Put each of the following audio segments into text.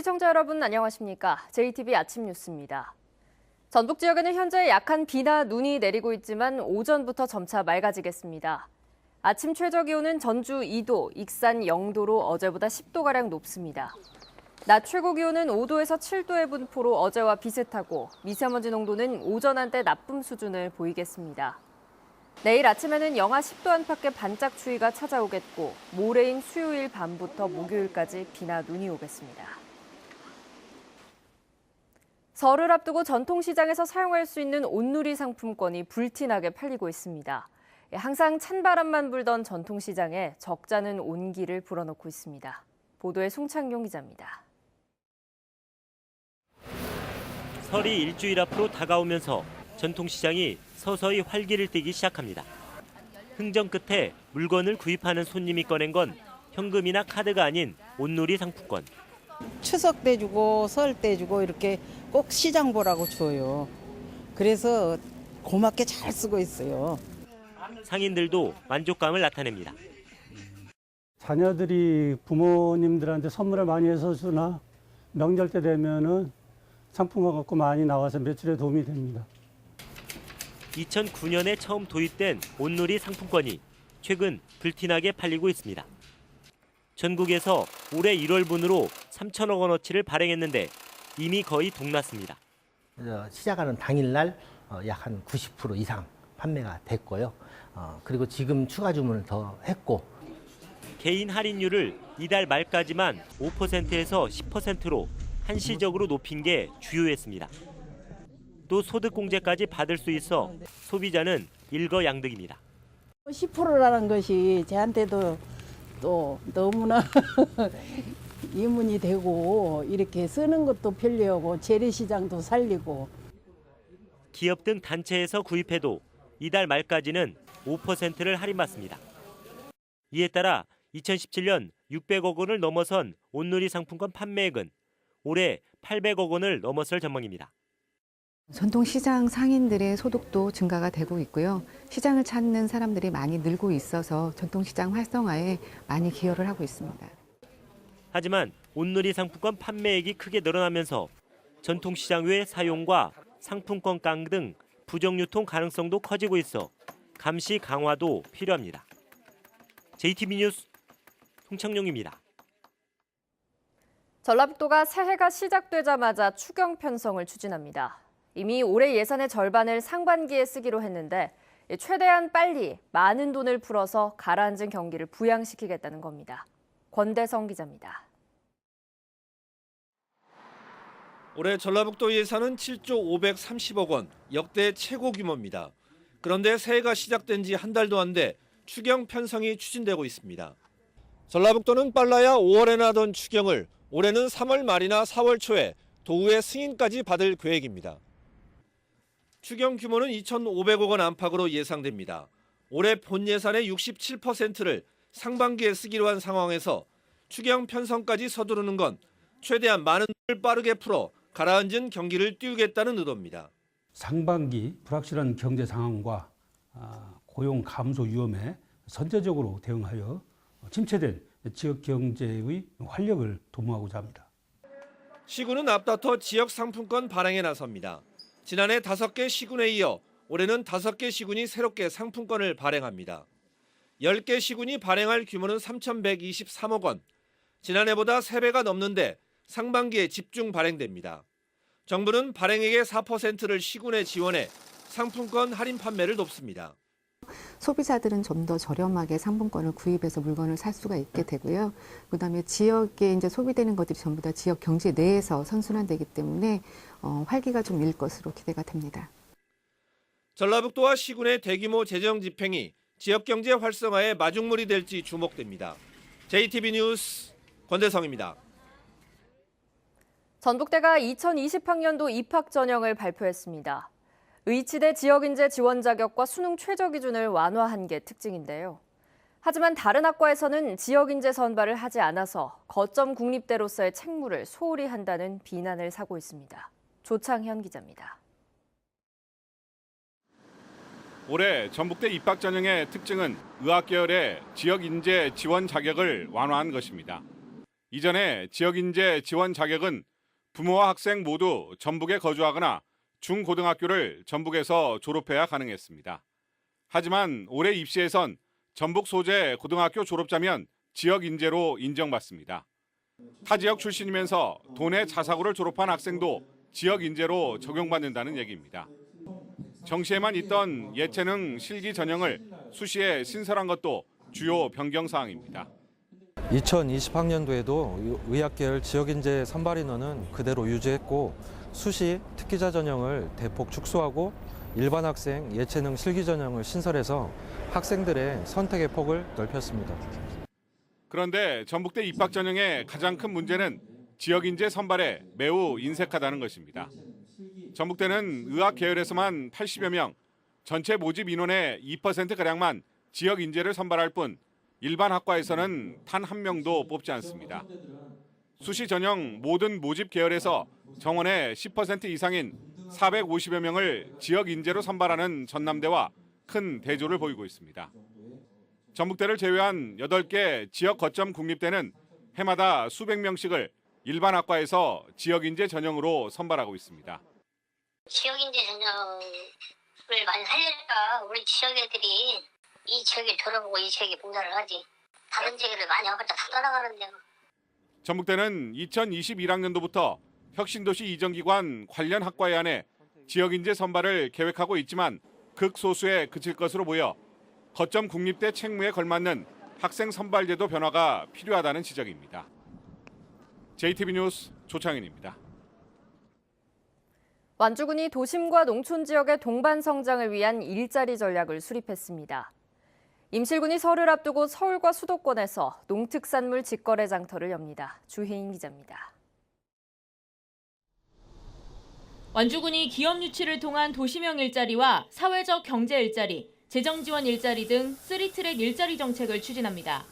시청자 여러분 안녕하십니까? JTB 아침 뉴스입니다. 전북 지역에는 현재 약한 비나 눈이 내리고 있지만 오전부터 점차 맑아지겠습니다. 아침 최저 기온은 전주 2도, 익산 0도로 어제보다 10도가량 높습니다. 낮 최고 기온은 5도에서 7도의 분포로 어제와 비슷하고 미세먼지 농도는 오전 한때 나쁨 수준을 보이겠습니다. 내일 아침에는 영하 10도 안팎의 반짝 추위가 찾아오겠고 모레인 수요일 밤부터 목요일까지 비나 눈이 오겠습니다. 설을 앞두고 전통시장에서 사용할 수 있는 온누리 상품권이 불티나게 팔리고 있습니다. 항상 찬바람만 불던 전통시장에 적잖은 온기를 불어넣고 있습니다. 보도에 송창용 기자입니다. 설이 일주일 앞으로 다가오면서 전통시장이 서서히 활기를 띠기 시작합니다. 흥정 끝에 물건을 구입하는 손님이 꺼낸 건 현금이나 카드가 아닌 온누리 상품권. 추석 때 주고 설 때 주고 이렇게 꼭 시장 보라고 줘요. 그래서 고맙게 잘 쓰고 있어요. 상인들도 만족감을 나타냅니다. 자녀들이 부모님들한테 선물을 많이 해서 주나 명절 때 되면은 상품권 갖고 많이 나와서 매출에 도움이 됩니다. 2009년에 처음 도입된 온누리 상품권이 최근 불티나게 팔리고 있습니다. 전국에서 올해 1월분으로 3천억 원어치를 발행했는데 이미 거의 동났습니다. 시작하는 당일날 약 한 90% 이상 판매가 됐고요. 그리고 지금 추가 주문을 더 했고. 개인 할인율을 이달 말까지만 5%에서 10%로 한시적으로 높인 게 주요했습니다. 또 소득공제까지 받을 수 있어 소비자는 일거양득입니다. 10%라는 것이 저한테도 또 너무나 이문이 되고 이렇게 쓰는 것도 편리하고 재래시장도 살리고. 기업 등 단체에서 구입해도 이달 말까지는 5%를 할인받습니다. 이에 따라 2017년 600억 원을 넘어선 온누리 상품권 판매액은 올해 800억 원을 넘어설 전망입니다. 전통시장 상인들의 소득도 증가가 되고 있고요. 시장을 찾는 사람들이 많이 늘고 있어서 전통시장 활성화에 많이 기여를 하고 있습니다. 하지만 온누리 상품권 판매액이 크게 늘어나면서 전통시장 외 사용과 상품권 깡 등 부정 유통 가능성도 커지고 있어 감시 강화도 필요합니다. JTB 뉴스 송창용입니다. 전라북도가 새해가 시작되자마자 추경 편성을 추진합니다. 이미 올해 예산의 절반을 상반기에 쓰기로 했는데 최대한 빨리 많은 돈을 풀어서 가라앉은 경기를 부양시키겠다는 겁니다. 권대성 기자입니다. 올해 전라북도 예산은 7조 530억 원, 역대 최고 규모입니다. 그런데 새해가 시작된 지 한 달도 안 돼 추경 편성이 추진되고 있습니다. 전라북도는 빨라야 5월에나 하던 추경을 올해는 3월 말이나 4월 초에 도의회 승인까지 받을 계획입니다. 추경 규모는 2,500억 원 안팎으로 예상됩니다. 올해 본 예산의 67%를 상반기에 쓰기로 한 상황에서 추경 편성까지 서두르는 건 최대한 많은 돈을 빠르게 풀어 가라앉은 경기를 띄우겠다는 의도입니다. 상반기 불확실한 경제 상황과 고용 감소 위험에 선제적으로 대응하여 침체된 지역 경제의 활력을 도모하고자 합니다. 시군은 앞다퉈 지역 상품권 발행에 나섭니다. 지난해 5개 시군에 이어 올해는 5개 시군이 새롭게 상품권을 발행합니다. 10개 시군이 발행할 규모는 3,123억 원. 지난해보다 3배가 넘는데 상반기에 집중 발행됩니다. 정부는 발행액의 4%를 시군에 지원해 상품권 할인 판매를 돕습니다. 소비자들은 좀 더 저렴하게 상품권을 구입해서 물건을 살 수가 있게 되고요. 그다음에 지역에 이제 소비되는 것들이 전부 다 지역 경제 내에서 선순환되기 때문에 활기가 좀 일 것으로 기대가 됩니다. 전라북도와 시군의 대규모 재정 집행이 지역 경제 활성화에 마중물이 될지 주목됩니다. JTB 뉴스 권대성입니다. 전북대가 2020학년도 입학 전형을 발표했습니다. 의치대 지역인재 지원 자격과 수능 최저 기준을 완화한 게 특징인데요. 하지만 다른 학과에서는 지역인재 선발을 하지 않아서 거점 국립대로서의 책무를 소홀히 한다는 비난을 사고 있습니다. 조창현 기자입니다. 올해 전북대 입학 전형의 특징은 의학 계열의 지역 인재 지원 자격을 완화한 것입니다. 이전에 지역인재 지원 자격은 부모와 학생 모두 전북에 거주하거나 중고등학교를 전북에서 졸업해야 가능했습니다. 하지만 올해 입시에선 전북 소재 고등학교 졸업자면 지역 인재로 인정받습니다. 타 지역 출신이면서 도내 자사고를 졸업한 학생도 지역 인재로 적용받는다는 얘기입니다. 정시에만 있던 예체능 실기 전형을 수시에 신설한 것도 주요 변경 사항입니다. 2020학년도에도 의학계열 지역인재 선발 인원은 그대로 유지했고 수시 특기자 전형을 대폭 축소하고 일반 학생 예체능 실기 전형을 신설해서 학생들의 선택의 폭을 넓혔습니다. 그런데 전북대 입학 전형의 가장 큰 문제는 지역인재 선발에 매우 인색하다는 것입니다. 전북대는 의학 계열에서만 80여 명, 전체 모집 인원의 2%가량만 지역 인재를 선발할 뿐 일반 학과에서는 단 한 명도 뽑지 않습니다. 수시 전형 모든 모집 계열에서 정원의 10% 이상인 450여 명을 지역 인재로 선발하는 전남대와 큰 대조를 보이고 있습니다. 전북대를 제외한 8개 지역 거점 국립대는 해마다 수백 명씩을 일반 학과에서 지역 인재 전형으로 선발하고 있습니다. 지역 인재 전형을 많이 살려니까 우리 지역 애들이 이 지역에 돌아보고 이 지역에 봉사를 하지. 다른 지역을 많이 와봤자 다 떠나가는데. 전북대는 2021학년도부터 혁신도시 이전기관 관련 학과에 한해 지역인재 선발을 계획하고 있지만 극소수에 그칠 것으로 보여 거점 국립대 책무에 걸맞는 학생 선발 제도 변화가 필요하다는 지적입니다. JTB 뉴스 조창현입니다. 완주군이 도심과 농촌 지역의 동반 성장을 위한 일자리 전략을 수립했습니다. 임실군이 설을 앞두고 서울과 수도권에서 농특산물 직거래 장터를 엽니다. 주혜인 기자입니다. 완주군이 기업 유치를 통한 도시명 일자리와 사회적 경제 일자리, 재정 지원 일자리 등 3트랙 일자리 정책을 추진합니다.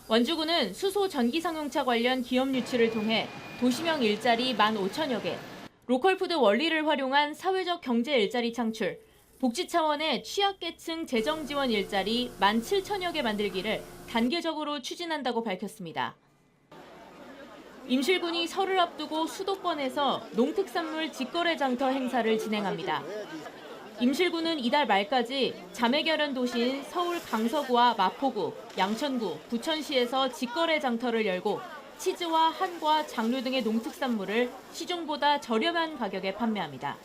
완주군은 수소 전기 상용차 관련 기업 유치를 통해 도시명 일자리 15,000여 개, 로컬푸드 원리를 활용한 사회적 경제 일자리 창출, 복지 차원의 취약계층 재정 지원 일자리 17,000여 개 만들기를 단계적으로 추진한다고 밝혔습니다. 임실군이 설을 앞두고 수도권에서 농특산물 직거래 장터 행사를 진행합니다. 임실군은 이달 말까지 자매결연 도시인 서울 강서구와 마포구, 양천구, 부천시에서 직거래 장터를 열고 치즈와 한과, 장류 등의 농특산물을 시중보다 저렴한 가격에 판매합니다.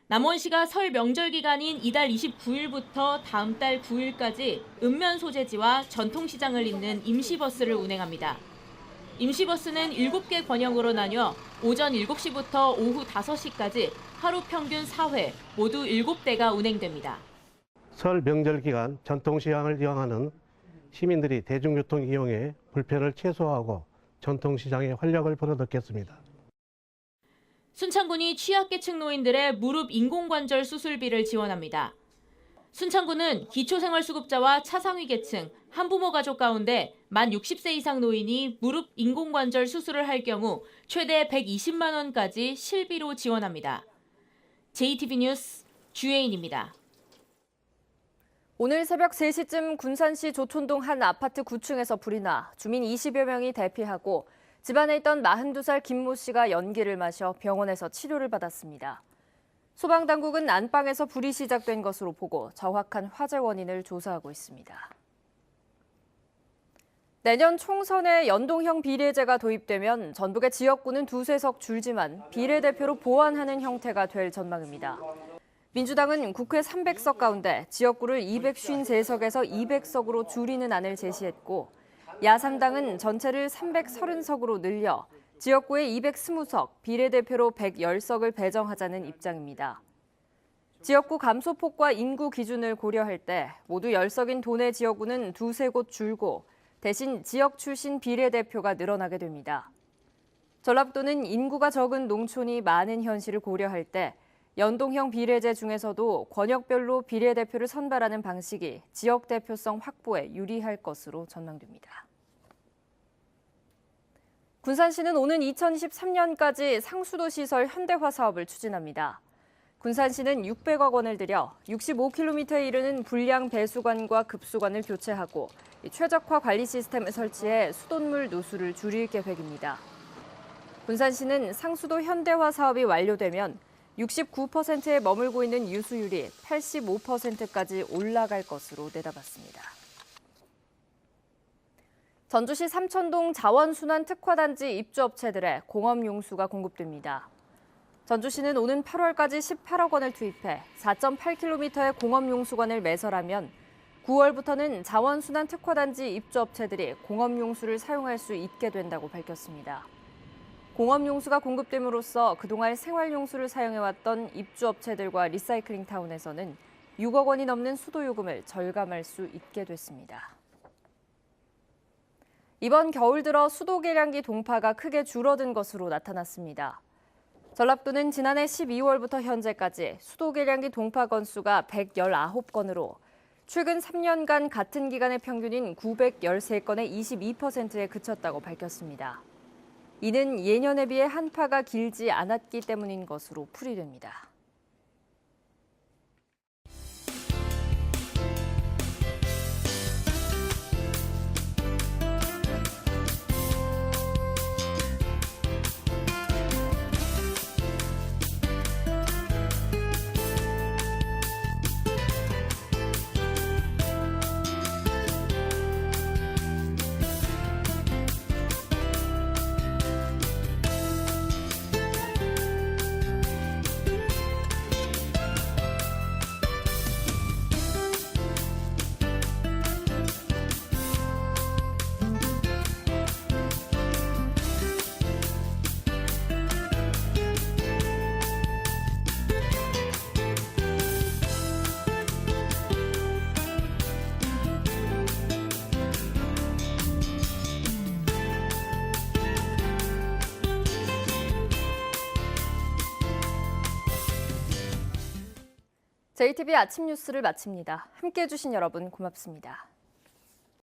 남원시가 설 명절 기간인 이달 29일부터 다음 달 9일까지 읍면 소재지와 전통시장을 잇는 임시버스를 운행합니다. 임시버스는 7개 권역으로 나뉘어 오전 7시부터 오후 5시까지 하루 평균 4회, 모두 7대가 운행됩니다. 설 명절 기간 전통시장을 이용하는 시민들이 대중교통 이용에 불편을 최소화하고 전통시장에 활력을 불어넣겠습니다. 순창군이 취약계층 노인들의 무릎 인공관절 수술비를 지원합니다. 순창군은 기초생활수급자와 차상위 계층, 한부모 가족 가운데 만 60세 이상 노인이 무릎 인공관절 수술을 할 경우 최대 120만 원까지 실비로 지원합니다. JTB 뉴스 주혜인입니다. 오늘 새벽 3시쯤 군산시 조촌동 한 아파트 9층에서 불이 나 주민 20여 명이 대피하고 집안에 있던 42살 김모 씨가 연기를 마셔 병원에서 치료를 받았습니다. 소방당국은 안방에서 불이 시작된 것으로 보고 정확한 화재 원인을 조사하고 있습니다. 내년 총선에 연동형 비례제가 도입되면 전북의 지역구는 2석 줄지만 비례대표로 보완하는 형태가 될 전망입니다. 민주당은 국회 300석 가운데 지역구를 253석에서 200석으로 줄이는 안을 제시했고 야3당은 전체를 330석으로 늘려 지역구에 220석, 비례대표로 110석을 배정하자는 입장입니다. 지역구 감소폭과 인구 기준을 고려할 때 모두 10석인 도내 지역구는 2-3곳 줄고 대신 지역 출신 비례대표가 늘어나게 됩니다. 전라북도는 인구가 적은 농촌이 많은 현실을 고려할 때 연동형 비례제 중에서도 권역별로 비례대표를 선발하는 방식이 지역 대표성 확보에 유리할 것으로 전망됩니다. 군산시는 오는 2023년까지 상수도 시설 현대화 사업을 추진합니다. 군산시는 600억 원을 들여 65km에 이르는 불량 배수관과 급수관을 교체하고 최적화 관리 시스템을 설치해 수돗물 누수를 줄일 계획입니다. 군산시는 상수도 현대화 사업이 완료되면 69%에 머물고 있는 유수율이 85%까지 올라갈 것으로 내다봤습니다. 전주시 삼천동 자원순환 특화단지 입주업체들의 공업용수가 공급됩니다. 전주시는 오는 8월까지 18억 원을 투입해 4.8km의 공업용수관을 매설하면 9월부터는 자원순환 특화단지 입주업체들이 공업용수를 사용할 수 있게 된다고 밝혔습니다. 공업용수가 공급됨으로써 그동안 생활용수를 사용해왔던 입주업체들과 리사이클링타운에서는 6억 원이 넘는 수도요금을 절감할 수 있게 됐습니다. 이번 겨울 들어 수도계량기 동파가 크게 줄어든 것으로 나타났습니다. 전라북도는 지난해 12월부터 현재까지 수도계량기 동파 건수가 119건으로 최근 3년간 같은 기간의 평균인 913건의 22%에 그쳤다고 밝혔습니다. 이는 예년에 비해 한파가 길지 않았기 때문인 것으로 풀이됩니다. JTB 아침 뉴스를 마칩니다. 함께해 주신 여러분 고맙습니다.